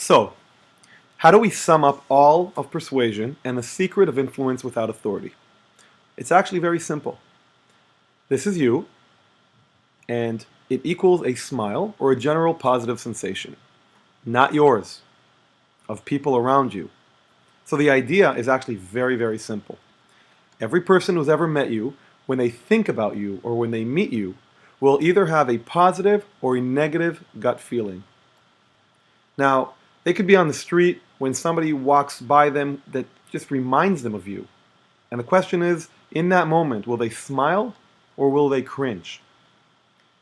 So, how do we sum up all of persuasion and the secret of influence without authority? It's actually very simple. This is you, and it equals a smile or a general positive sensation, not yours, of people around you. So the idea is actually very, very simple. Every person who's ever met you, when they think about you or when they meet you, will either have a positive or a negative gut feeling. Now, they could be on the street when somebody walks by them that just reminds them of you. And the question is, in that moment, will they smile or will they cringe?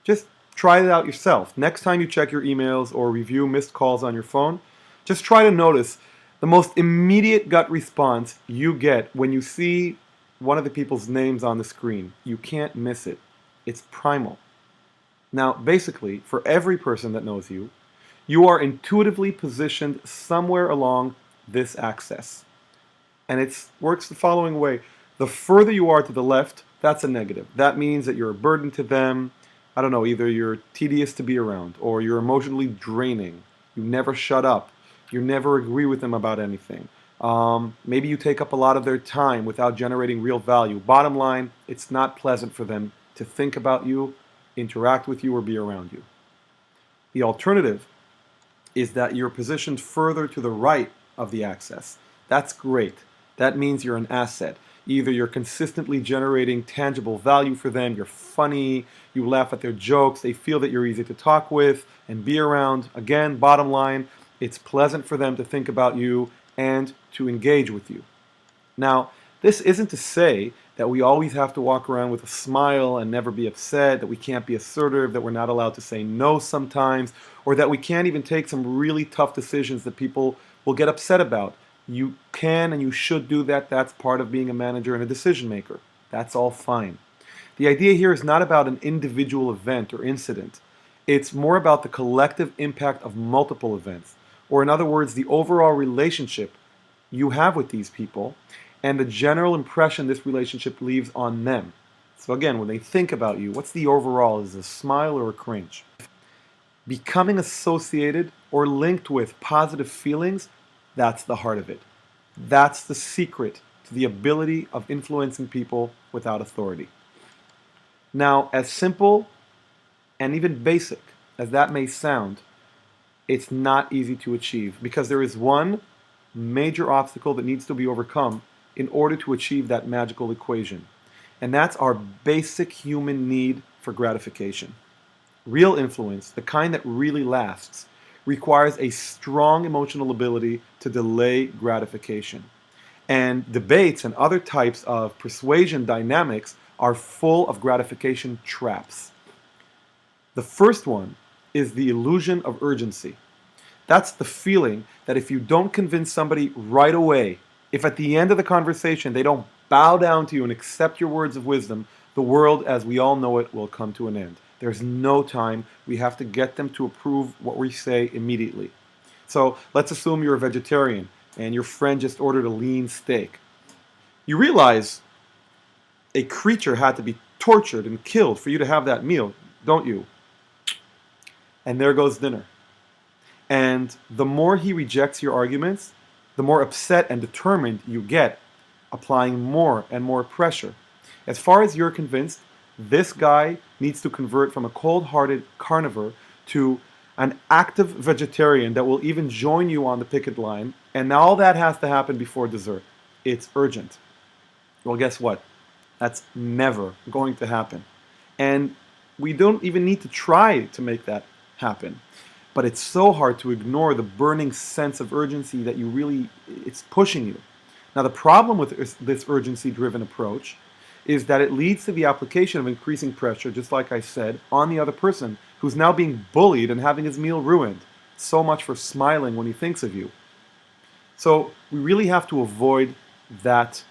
Just try it out yourself. Next time you check your emails or review missed calls on your phone, just try to notice the most immediate gut response you get when you see one of the people's names on the screen. You can't miss it. It's primal. Now, basically, for every person that knows you, you are intuitively positioned somewhere along this axis. And it works the following way. The further you are to the left, that's a negative. That means that you're a burden to them. I don't know, either you're tedious to be around or you're emotionally draining. You never shut up. You never agree with them about anything. Maybe you take up a lot of their time without generating real value. Bottom line, it's not pleasant for them to think about you, interact with you, or be around you. The alternative is that you're positioned further to the right of the axis. That's great. That means you're an asset. Either you're consistently generating tangible value for them, you're funny, you laugh at their jokes, they feel that you're easy to talk with and be around. Again, bottom line, it's pleasant for them to think about you and to engage with you. Now, this isn't to say that we always have to walk around with a smile and never be upset, that we can't be assertive, that we're not allowed to say no sometimes, or that we can't even take some really tough decisions that people will get upset about. You can and you should do that. That's part of being a manager and a decision maker. That's all fine. The idea here is not about an individual event or incident. It's more about the collective impact of multiple events, or in other words, the overall relationship you have with these people and the general impression this relationship leaves on them. So again, when they think about you, what's the overall? Is it a smile or a cringe? Becoming associated or linked with positive feelings, that's the heart of it. That's the secret to the ability of influencing people without authority. Now, as simple and even basic as that may sound, it's not easy to achieve because there is one major obstacle that needs to be overcome in order to achieve that magical equation. And that's our basic human need for gratification. Real influence, the kind that really lasts, requires a strong emotional ability to delay gratification. And debates and other types of persuasion dynamics are full of gratification traps. The first one is the illusion of urgency. That's the feeling that if you don't convince somebody right away, if at the end of the conversation they don't bow down to you and accept your words of wisdom, the world as we all know it will come to an end. There's no time. We have to get them to approve what we say immediately. So let's assume you're a vegetarian and your friend just ordered a lean steak. You realize a creature had to be tortured and killed for you to have that meal, don't you? And there goes dinner. And the more he rejects your arguments, the more upset and determined you get, applying more and more pressure. As far as you're convinced, this guy needs to convert from a cold-hearted carnivore to an active vegetarian that will even join you on the picket line, and all that has to happen before dessert. It's urgent. Well, guess what? That's never going to happen. And we don't even need to try to make that happen. But it's so hard to ignore the burning sense of urgency that it's pushing you. Now, the problem with this urgency-driven approach is that it leads to the application of increasing pressure, just like I said, on the other person who's now being bullied and having his meal ruined. So much for smiling when he thinks of you. So we really have to avoid that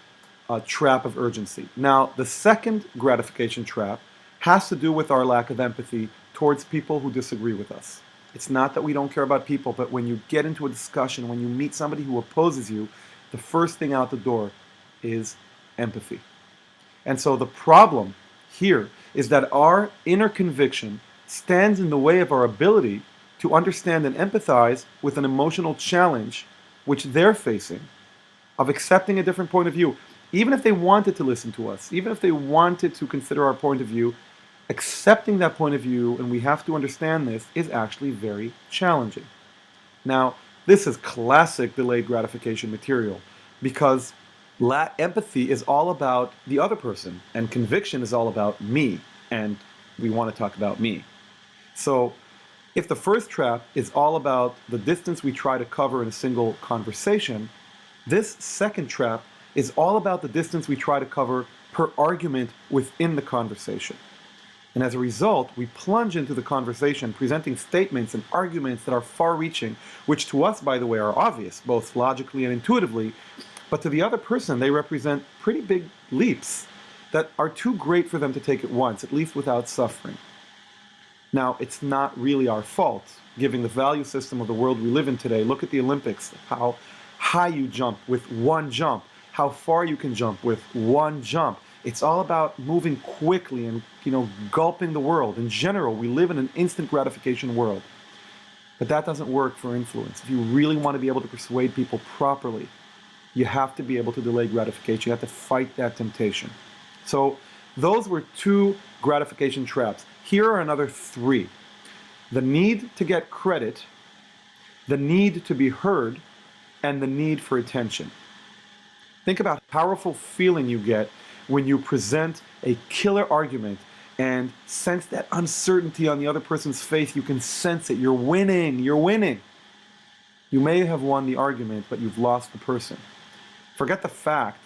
trap of urgency. Now, the second gratification trap has to do with our lack of empathy towards people who disagree with us. It's not that we don't care about people, but when you get into a discussion, when you meet somebody who opposes you, the first thing out the door is empathy. And so the problem here is that our inner conviction stands in the way of our ability to to understand and empathize with an emotional challenge which they're facing of accepting a different point of view. Even if they wanted to listen to us, even if they wanted to consider our point of view, accepting that point of view, and we have to understand this, is actually very challenging. Now, this is classic delayed gratification material because empathy is all about the other person and conviction is all about me, and we want to talk about me. So if the first trap is all about the distance we try to cover in a single conversation, this second trap is all about the distance we try to cover per argument within the conversation. And as a result, we plunge into the conversation presenting statements and arguments that are far-reaching, which to us, by the way, are obvious, both logically and intuitively, but to the other person, they represent pretty big leaps that are too great for them to take at once, at least without suffering. Now, it's not really our fault, given the value system of the world we live in today. Look at the Olympics, how high you jump with one jump, how far you can jump with one jump. It's all about moving quickly and, gulping the world. In general, we live in an instant gratification world. But that doesn't work for influence. If you really want to be able to persuade people properly, you have to be able to delay gratification. You have to fight that temptation. So those were 2 gratification traps. Here are another 3. The need to get credit, the need to be heard, and the need for attention. Think about the powerful feeling you get when you present a killer argument and sense that uncertainty on the other person's face. You can sense it. You're winning. You're winning. You may have won the argument, but you've lost the person. Forget the fact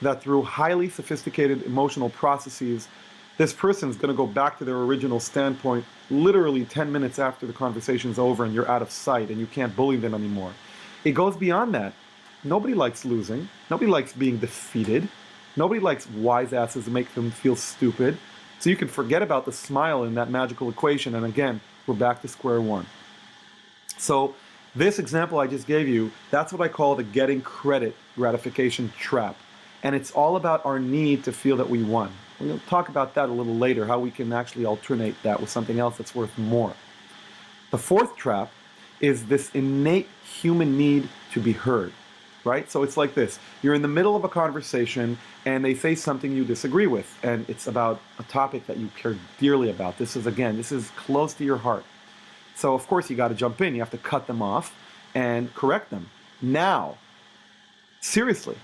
that through highly sophisticated emotional processes, this person is going to go back to their original standpoint literally 10 minutes after the conversation's over and you're out of sight and you can't bully them anymore. It goes beyond that. Nobody likes losing. Nobody likes being defeated. Nobody likes wise asses to make them feel stupid. So you can forget about the smile in that magical equation, and again, we're back to square one. So this example I just gave you, that's what I call the getting credit gratification trap. And it's all about our need to feel that we won. We'll talk about that a little later, how we can actually alternate that with something else that's worth more. The fourth trap is this innate human need to be heard, right? So it's like this. You're in the middle of a conversation and they say something you disagree with, and it's about a topic that you care dearly about. This is close to your heart. So of course you got to jump in. You have to cut them off and correct them. Now, seriously,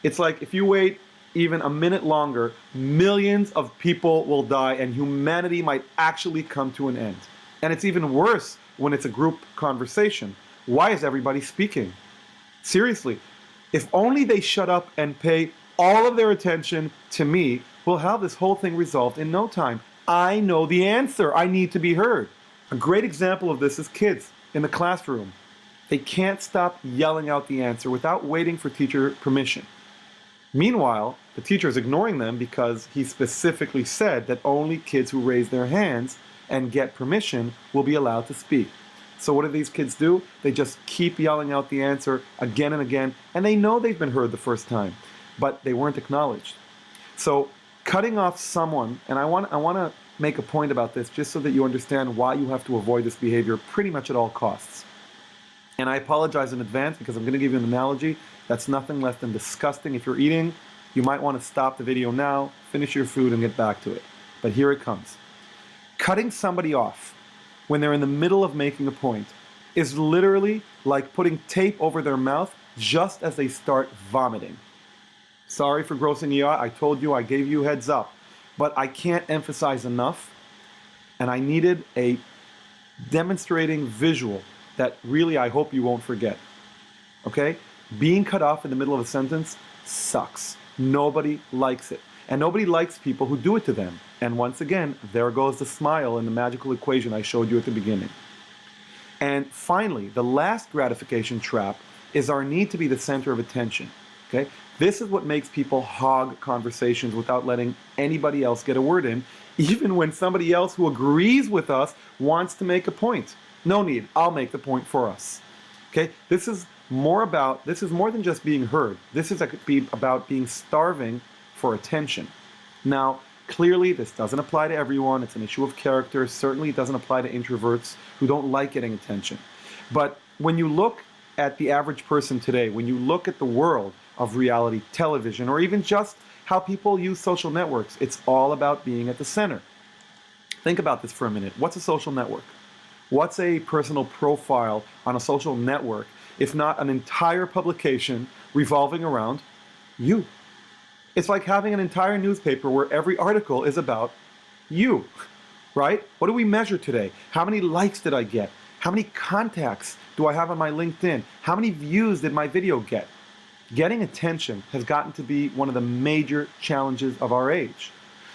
it's like if you wait even a minute longer, millions of people will die and humanity might actually come to an end. And it's even worse when it's a group conversation. Why is everybody speaking? Seriously, if only they shut up and pay all of their attention to me, we'll have this whole thing resolved in no time. I know the answer. I need to be heard. A great example of this is kids in the classroom. They can't stop yelling out the answer without waiting for teacher permission. Meanwhile, the teacher is ignoring them because he specifically said that only kids who raise their hands and get permission will be allowed to speak. So what do these kids do? They just keep yelling out the answer again and again, and they know they've been heard the first time, but they weren't acknowledged. So cutting off someone, and I want to make a point about this just so that you understand why you have to avoid this behavior pretty much at all costs. And I apologize in advance because I'm going to give you an analogy that's nothing less than disgusting. If you're eating, you might want to stop the video now, finish your food, and get back to it. But here it comes. Cutting somebody off when they're in the middle of making a point is literally like putting tape over their mouth just as they start vomiting. Sorry for grossing you out. I told you, I gave you a heads up. But I can't emphasize enough, and I needed a demonstrating visual that really I hope you won't forget. Okay? Being cut off in the middle of a sentence sucks. Nobody likes it. And nobody likes people who do it to them. And once again, there goes the smile in the magical equation I showed you at the beginning. And finally, the last gratification trap is our need to be the center of attention. Okay? This is what makes people hog conversations without letting anybody else get a word in, even when somebody else who agrees with us wants to make a point. No need, I'll make the point for us. Okay? This is more than just being heard. This is about being starving for attention. Now, Clearly, this doesn't apply to everyone. It's an issue of character. Certainly, it doesn't apply to introverts who don't like getting attention. But when you look at the average person today, when you look at the world of reality television, or even just how people use social networks, it's all about being at the center. Think about this for a minute. What's a social network? What's a personal profile on a social network, if not an entire publication revolving around you? It's like having an entire newspaper where every article is about you, right? What do we measure today? How many likes did I get? How many contacts do I have on my LinkedIn? How many views did my video get? Getting attention has gotten to be one of the major challenges of our age.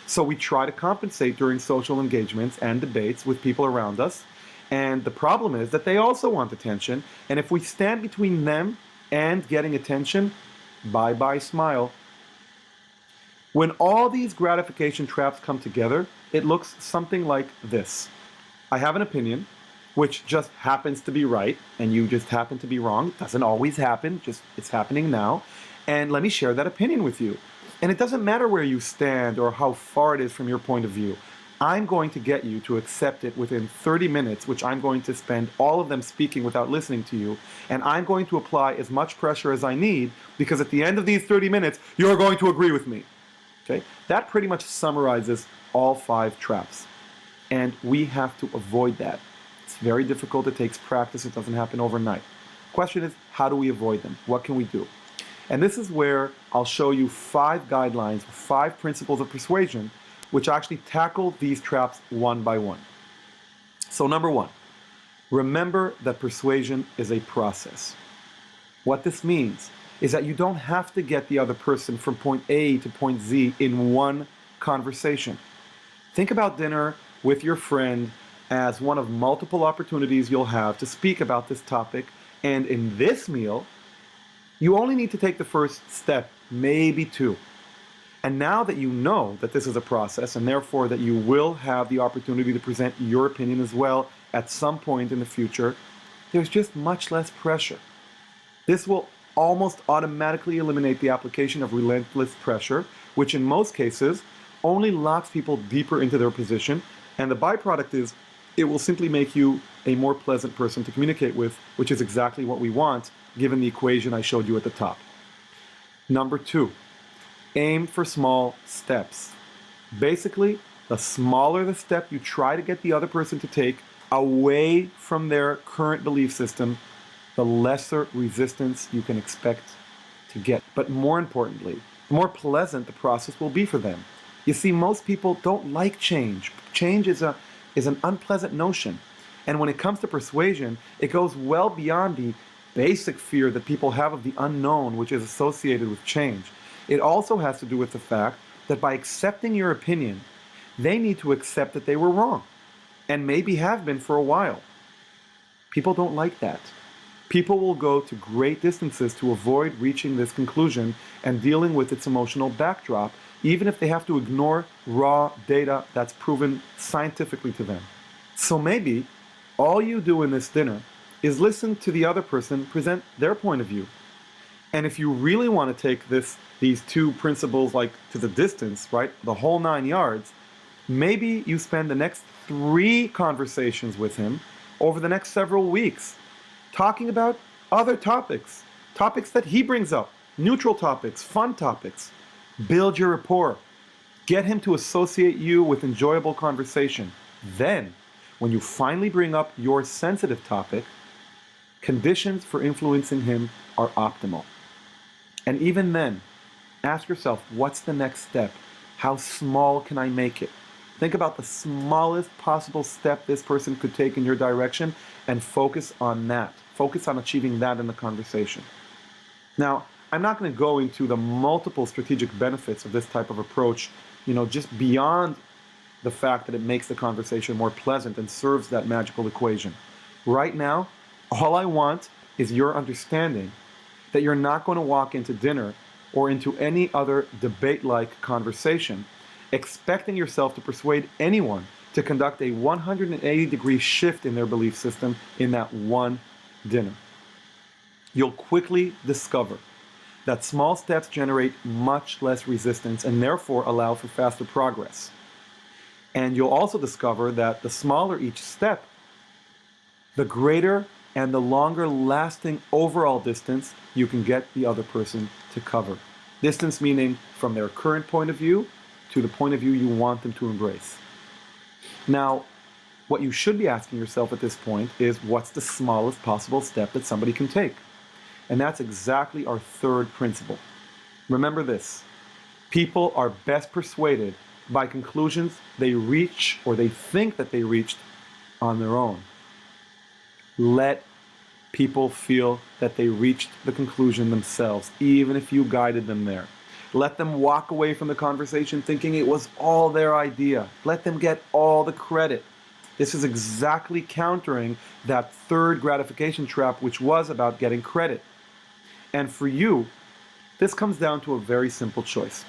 So we try to compensate during social engagements and debates with people around us. And the problem is that they also want attention. And if we stand between them and getting attention, bye-bye smile. When all these gratification traps come together, it looks something like this. I have an opinion, which just happens to be right, and you just happen to be wrong. It doesn't always happen, just it's happening now. And let me share that opinion with you. And it doesn't matter where you stand or how far it is from your point of view. I'm going to get you to accept it within 30 minutes, which I'm going to spend all of them speaking without listening to you. And I'm going to apply as much pressure as I need, because at the end of these 30 minutes, you're going to agree with me. Okay? That pretty much summarizes all 5 traps. And we have to avoid that. It's very difficult. It takes practice. It doesn't happen overnight. The question is, how do we avoid them? What can we do? And this is where I'll show you 5 guidelines, 5 principles of persuasion, which actually tackle these traps one by one. So number 1, remember that persuasion is a process. What this means is that you don't have to get the other person from point A to point Z in one conversation. Think about dinner with your friend as one of multiple opportunities you'll have to speak about this topic, and in this meal, you only need to take the first step, maybe 2. And now that you know that this is a process, and therefore that you will have the opportunity to present your opinion as well at some point in the future, there's just much less pressure. This will almost automatically eliminate the application of relentless pressure, which in most cases only locks people deeper into their position, and the byproduct is it will simply make you a more pleasant person to communicate with, which is exactly what we want, given the equation I showed you at the top. Number 2, aim for small steps. Basically, the smaller the step you try to get the other person to take away from their current belief system, the lesser resistance you can expect to get. But more importantly, the more pleasant the process will be for them. You see, most people don't like change. Change is an unpleasant notion. And when it comes to persuasion, it goes well beyond the basic fear that people have of the unknown, which is associated with change. It also has to do with the fact that by accepting your opinion, they need to accept that they were wrong, and maybe have been for a while. People don't like that. People will go to great distances to avoid reaching this conclusion and dealing with its emotional backdrop, even if they have to ignore raw data that's proven scientifically to them. So maybe all you do in this dinner is listen to the other person present their point of view. And if you really want to take these 2 principles like to the distance, right, the whole 9 yards, maybe you spend the next 3 conversations with him over the next several weeks, talking about other topics, topics that he brings up, neutral topics, fun topics. Build your rapport. Get him to associate you with enjoyable conversation. Then, when you finally bring up your sensitive topic, conditions for influencing him are optimal. And even then, ask yourself, what's the next step? How small can I make it? Think about the smallest possible step this person could take in your direction and focus on that. Focus on achieving that in the conversation. Now, I'm not going to go into the multiple strategic benefits of this type of approach, just beyond the fact that it makes the conversation more pleasant and serves that magical equation. Right now, all I want is your understanding that you're not going to walk into dinner or into any other debate-like conversation expecting yourself to persuade anyone to conduct a 180-degree shift in their belief system in that one dinner. You'll quickly discover that small steps generate much less resistance and therefore allow for faster progress. And you'll also discover that the smaller each step, the greater and the longer lasting overall distance you can get the other person to cover. Distance meaning from their current point of view to the point of view you want them to embrace. Now, what you should be asking yourself at this point is, what's the smallest possible step that somebody can take? And that's exactly our third principle. Remember this: people are best persuaded by conclusions they reach or they think that they reached on their own. Let people feel that they reached the conclusion themselves, even if you guided them there. Let them walk away from the conversation thinking it was all their idea. Let them get all the credit. This is exactly countering that third gratification trap, which was about getting credit. And for you, this comes down to a very simple choice.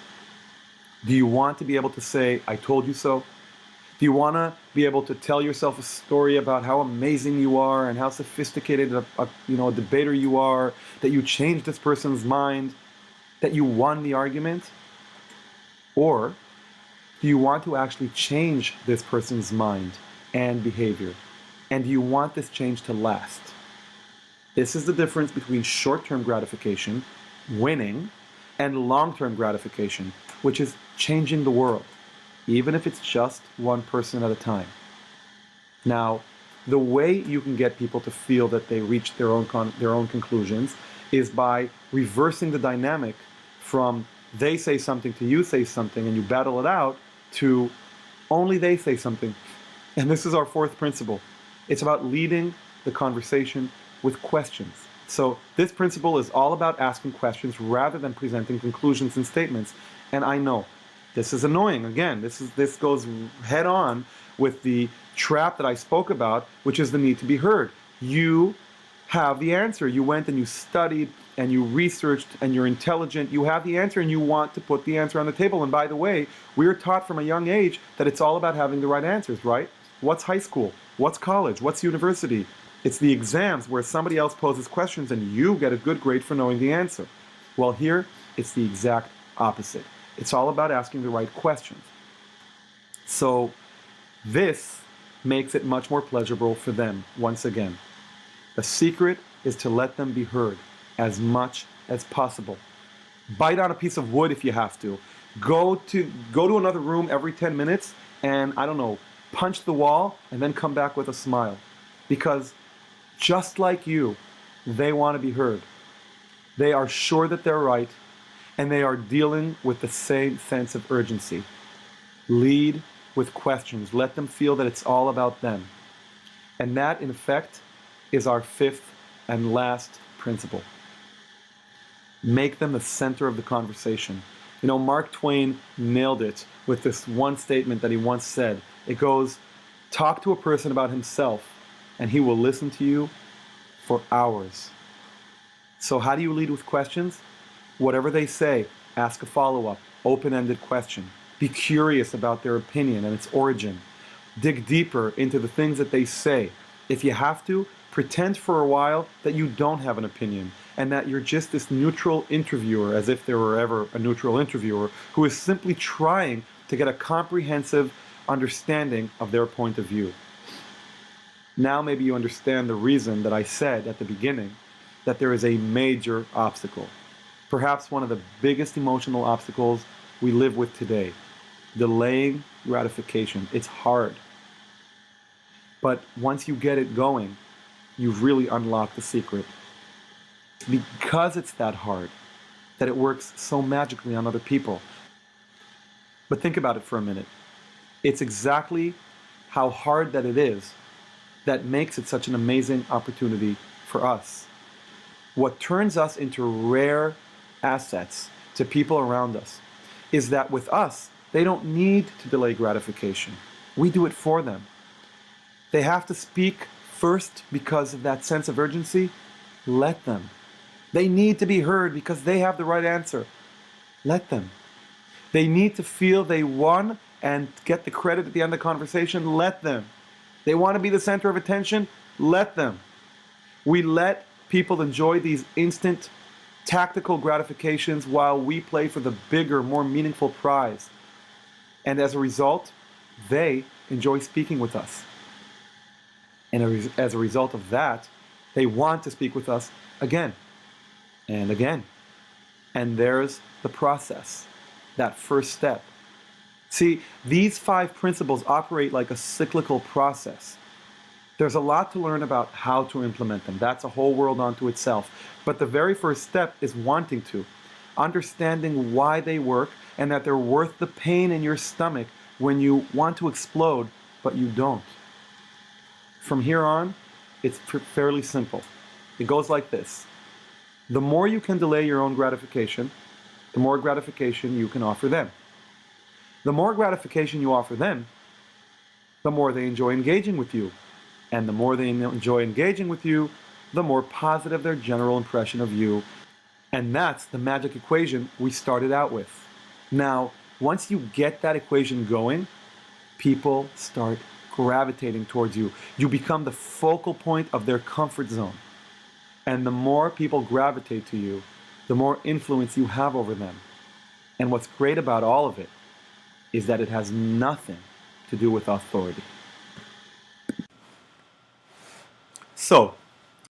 Do you want to be able to say, "I told you so"? Do you want to be able to tell yourself a story about how amazing you are and how sophisticated a debater you are, that you changed this person's mind, that you won the argument? Or do you want to actually change this person's mind and behavior? And do you want this change to last? This is the difference between short-term gratification, winning, and long-term gratification, which is changing the world, even if it's just one person at a time. Now, the way you can get people to feel that they reached their own conclusions is by reversing the dynamic from they say something to you say something and you battle it out to only they say something. And this is our fourth principle. It's about leading the conversation with questions. So this principle is all about asking questions rather than presenting conclusions and statements. And I know this is annoying. Again, this goes head on with the trap that I spoke about, which is the need to be heard. You have the answer. You went and you studied and you researched and you're intelligent. You have the answer and you want to put the answer on the table. And by the way, we're taught from a young age that it's all about having the right answers, right? What's high school? What's college? What's university? It's the exams where somebody else poses questions and you get a good grade for knowing the answer. Well, here, it's the exact opposite. It's all about asking the right questions. So this makes it much more pleasurable for them, once again. The secret is to let them be heard as much as possible. Bite on a piece of wood if you have to. Go to another room every 10 minutes and, I don't know, punch the wall and then come back with a smile. Because just like you, they want to be heard. They are sure that they're right, and they are dealing with the same sense of urgency. Lead with questions. Let them feel that it's all about them. And that, in effect, is our fifth and last principle. Make them the center of the conversation. You know, Mark Twain nailed it with this one statement that he once said. It goes, "Talk to a person about himself, and he will listen to you for hours." So how do you lead with questions? Whatever they say, ask a follow-up, open-ended question. Be curious about their opinion and its origin. Dig deeper into the things that they say. If you have to, pretend for a while that you don't have an opinion and that you're just this neutral interviewer, as if there were ever a neutral interviewer, who is simply trying to get a comprehensive understanding of their point of view. Now maybe you understand the reason that I said at the beginning that there is a major obstacle. Perhaps one of the biggest emotional obstacles we live with today. Delaying gratification. It's hard. But once you get it going, you've really unlocked the secret. Because it's that hard, that it works so magically on other people. But think about it for a minute. It's exactly how hard that it is that makes it such an amazing opportunity for us. What turns us into rare assets to people around us is that with us, they don't need to delay gratification. We do it for them. They have to speak first because of that sense of urgency. Let them. They need to be heard because they have the right answer. Let them. They need to feel they won and get the credit at the end of the conversation. Let them. They want to be the center of attention. Let them. We let people enjoy these instant tactical gratifications while we play for the bigger, more meaningful prize. And as a result, they enjoy speaking with us. And as a result of that, they want to speak with us again and again. And there's the process, that first step. See, these 5 principles operate like a cyclical process. There's a lot to learn about how to implement them. That's a whole world unto itself. But the very first step is wanting to, understanding why they work and that they're worth the pain in your stomach when you want to explode, but you don't. From here on, it's fairly simple. It goes like this. The more you can delay your own gratification, the more gratification you can offer them. The more gratification you offer them, the more they enjoy engaging with you. And the more they enjoy engaging with you, the more positive their general impression of you. And that's the magic equation we started out with. Now, once you get that equation going, people start gravitating towards you. You become the focal point of their comfort zone. And the more people gravitate to you, the more influence you have over them. And what's great about all of it is that it has nothing to do with authority. So,